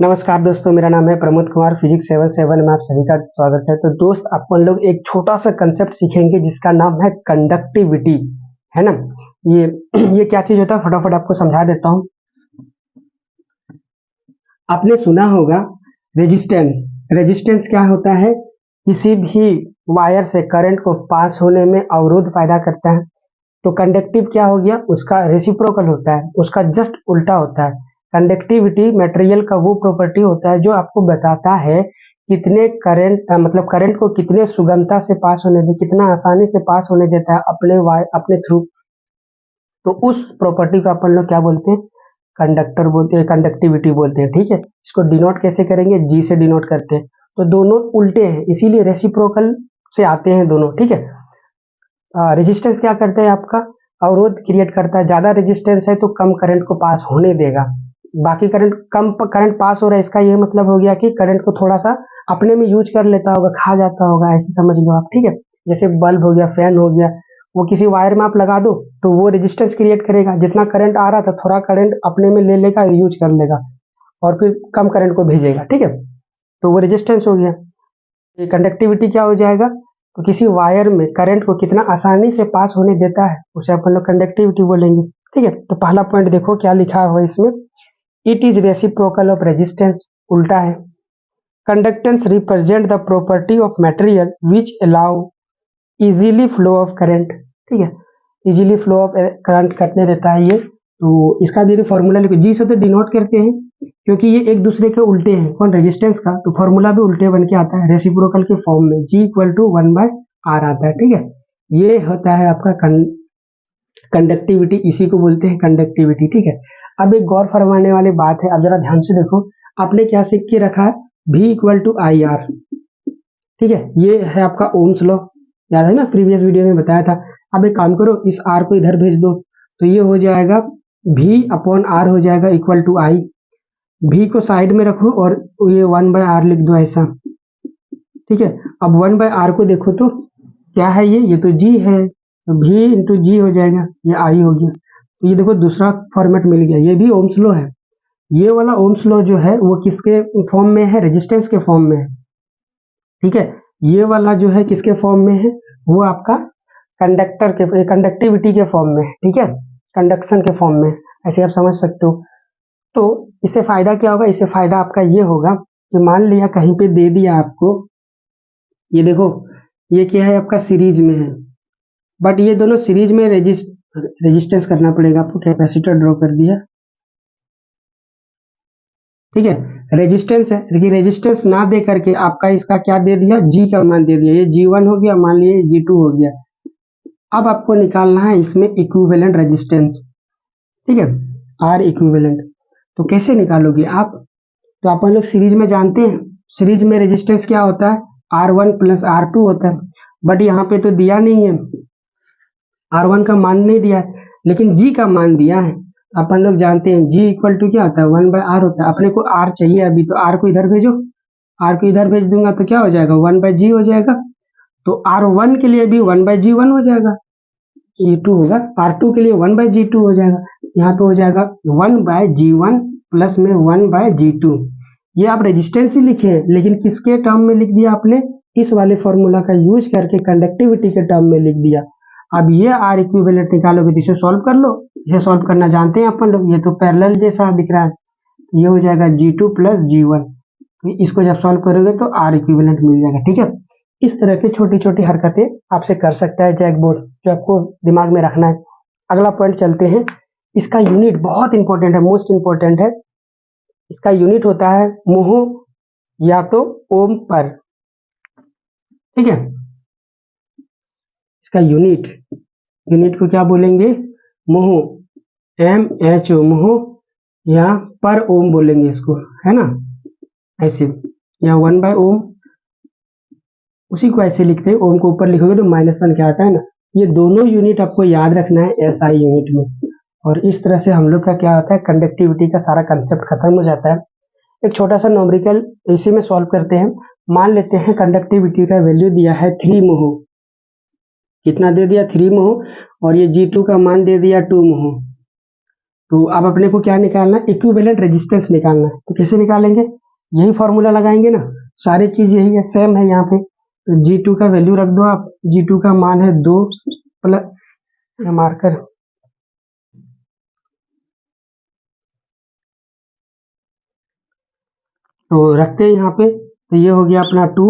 नमस्कार दोस्तों, मेरा नाम है प्रमोद कुमार। फिजिक्स 77 में आप सभी का स्वागत है। तो दोस्त, अपन लोग एक छोटा सा कंसेप्ट सीखेंगे जिसका नाम है कंडक्टिविटी, है ना। ये ये क्या चीज होता है, फटाफट आपको समझा देता हूँ। आपने सुना होगा रेजिस्टेंस। रेजिस्टेंस क्या होता है? किसी भी वायर से करंट को पास होने में अवरोध पैदा करता है। तो कंडक्टिव क्या हो गया? उसका रेसिप्रोकल होता है, उसका जस्ट उल्टा होता है। कंडक्टिविटी मटेरियल का वो प्रॉपर्टी होता है जो आपको बताता है कितने करंट मतलब करंट को कितने सुगमता से पास होने दे, कितना आसानी से पास होने देता है अपने वायर अपने थ्रू। तो उस प्रॉपर्टी को अपन लोग क्या बोलते हैं? कंडक्टर बोलते हैं, कंडक्टिविटी बोलते हैं। ठीक है, इसको डिनोट कैसे करेंगे? जी से डिनोट करते हैं। तो दोनों उल्टे हैं, इसीलिए रेसिप्रोकल से आते हैं दोनों। ठीक है। रेजिस्टेंस क्या करता है? आपका अवरोध क्रिएट करता है। ज्यादा रेजिस्टेंस है तो कम करंट को पास होने देगा। बाकी करंट कम करंट पास हो रहा है, इसका ये मतलब हो गया कि करंट को थोड़ा सा अपने में यूज कर लेता होगा, खा जाता होगा, ऐसे समझ लो आप। ठीक है, जैसे बल्ब हो गया, फैन हो गया, वो किसी वायर में आप लगा दो तो वो रेजिस्टेंस क्रिएट करेगा। जितना करंट आ रहा था थोड़ा करंट अपने में ले लेगा, यूज कर लेगा और फिर कम करंट को भेजेगा। ठीक है, तो वो रेजिस्टेंस हो गया। ये कंडक्टिविटी क्या हो जाएगा? तो किसी वायर में करंट को कितना आसानी से पास होने देता है, उसे अपन लोग कंडक्टिविटी बोलेंगे। ठीक है, तो पहला पॉइंट देखो क्या लिखा हुआ है इसमें। It is reciprocal of resistance, उल्टा है। Conductance represent the property of material which allow easily flow of current. ठीक है, इजीली फ्लो ऑफ करंट करने देता है ये। तो इसका भी फॉर्मूला लिखो, जी से तो डिनोट करते हैं क्योंकि ये एक दूसरे के उल्टे हैं। कौन? रेजिस्टेंस का। तो फॉर्मूला भी उल्टे बन के आता है रेसिप्रोकल के फॉर्म में, जी इक्वल टू 1/r आता है। ठीक है, ये होता है आपका कंडक्टिविटी, इसी को बोलते हैं कंडक्टिविटी। ठीक है, अब एक गौर फरमाने वाली बात है, अब जरा ध्यान से देखो। आपने क्या सीख के रखा है? V equal to I R. ठीक है, ये है आपका ओम्स लॉ, याद है ना, प्रीवियस वीडियो में बताया था। अब एक काम करो, इस आर को इधर भेज दो तो ये हो जाएगा V अपॉन आर हो जाएगा इक्वल टू आई। V को साइड में रखो और ये 1/r लिख दो ऐसा। ठीक है, अब 1/r को देखो तो क्या है? ये तो G है, तो V इंटू जी हो जाएगा, ये I हो गया। तो ये देखो दूसरा फॉर्मेट मिल गया, ये भी ओम्स लॉ है। ये वाला ओम्स लॉ जो है वो किसके फॉर्म में है? रेजिस्टेंस के फॉर्म में है। ठीक है, ये वाला जो है किसके फॉर्म में है? वो आपका कंडक्टिविटी के फॉर्म में है। ठीक है, कंडक्शन के फॉर्म में, ऐसे आप समझ सकते हो। तो इससे फायदा क्या होगा? इससे फायदा आपका ये होगा कि मान लिया कहीं पे दे दिया आपको, ये देखो ये क्या है आपका सीरीज में है, बट ये दोनों सीरीज में रेजिस्टेंस करना पड़ेगा आपको। कैपेसिटर ड्रॉ कर दिया। ठीक है, रेजिस्टेंस है, लेकिन रेजिस्टेंस ना दे करके आपका इसका क्या दे दिया? जी का मान दे दिया। ये जी1 हो गया, मान लिए जी2 हो गया। अब आपको निकालना है इसमें इक्विवेलेंट रेजिस्टेंस। ठीक है, आर इक्विवेलेंट। तो कैसे निकालोगे आप? तो अपन लोग सीरीज में जानते हैं, सीरीज में रेजिस्टेंस क्या होता है? R1 प्लस R2 होता है। बट यहाँ पे तो दिया नहीं है, R1 का मान नहीं दिया है, लेकिन G का मान दिया है। अपन लोग जानते हैं G इक्वल टू क्या होता है? 1/r होता है। अपने को R चाहिए अभी, तो R को इधर भेजो। R को इधर भेज दूंगा तो क्या हो जाएगा? 1/g हो जाएगा। तो R1 के लिए भी 1/g1 हो जाएगा, ये 2 होगा। R2 के लिए 1/g2 हो जाएगा। यहाँ पे हो जाएगा 1/g1 प्लस में 1/g2। ये आप रेजिस्टेंस ही लिखे हैं, लेकिन किसके टर्म में लिख दिया आपने? इस वाले फॉर्मूला का यूज करके कंडक्टिविटी के टर्म में लिख दिया। अब ये आर इक्विवेलेंट निकालोगे तो इसे सॉल्व कर लो। इसे सॉल्व करना जानते हैं अपन लोग, ये तो पैरेलल जैसा दिख रहा है। ये हो जाएगा G2 प्लस G1। तो इसको जब सॉल्व करोगे तो आर इक्विवेलेंट मिल जाएगा। ठीक है, इस तरह की छोटी छोटी हरकतें आपसे कर सकता है जैक बोर्ड, जो आपको दिमाग में रखना है। अगला पॉइंट चलते हैं। इसका यूनिट बहुत इंपॉर्टेंट है, मोस्ट इंपॉर्टेंट है। इसका यूनिट होता है मोह या तो ओम पर। ठीक है, इसका यूनिट को क्या बोलेंगे? मोह, MHO, मोह, या पर ओम बोलेंगे इसको, है ना, ऐसे, या 1/ओम। उसी को ऐसे लिखते हैं, ओम को ऊपर लिखोगे तो -1 क्या आता है ना। ये दोनों यूनिट आपको याद रखना है SI यूनिट में। और इस तरह से हम लोग का क्या होता है? कंडक्टिविटी का सारा कंसेप्ट खत्म हो जाता है। एक छोटा सा न्यूमेरिकल इसी में सॉल्व करते हैं। मान लेते हैं कंडक्टिविटी का वैल्यू दिया है 3 मोह। कितना दे दिया? 3 मोह। और ये G2 का मान दे दिया 2 मोह। तो अब अपने को क्या निकालना है, इक्विवेलेंट रेजिस्टेंस निकालना है। तो कैसे निकालेंगे, यही फॉर्मूला लगाएंगे ना, सारी चीज यही है, सेम है यहाँ पे। तो G2 का वैल्यू रख दो आप, G2 का मान है 2 प्लस मार्कर, तो रखते हैं यहाँ पे। तो ये हो गया अपना 2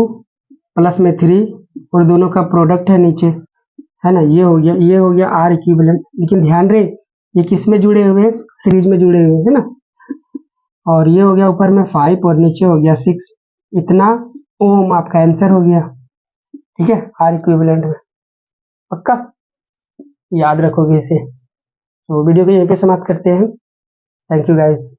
प्लस में 3 और दोनों का प्रोडक्ट है नीचे, है ना, ये हो गया, ये हो गया आर इक्विवेलेंट। लेकिन ध्यान रहे ये किस में जुड़े हुए हैं, सीरीज में जुड़े हुए हैं, है ना। और ये हो गया ऊपर में 5 और नीचे हो गया 6, इतना ओम आपका आंसर हो गया। ठीक है, आर इक्विवेलेंट में, पक्का याद रखोगे इसे। तो वीडियो को यहीं पे समाप्त करते हैं। Thank you guys.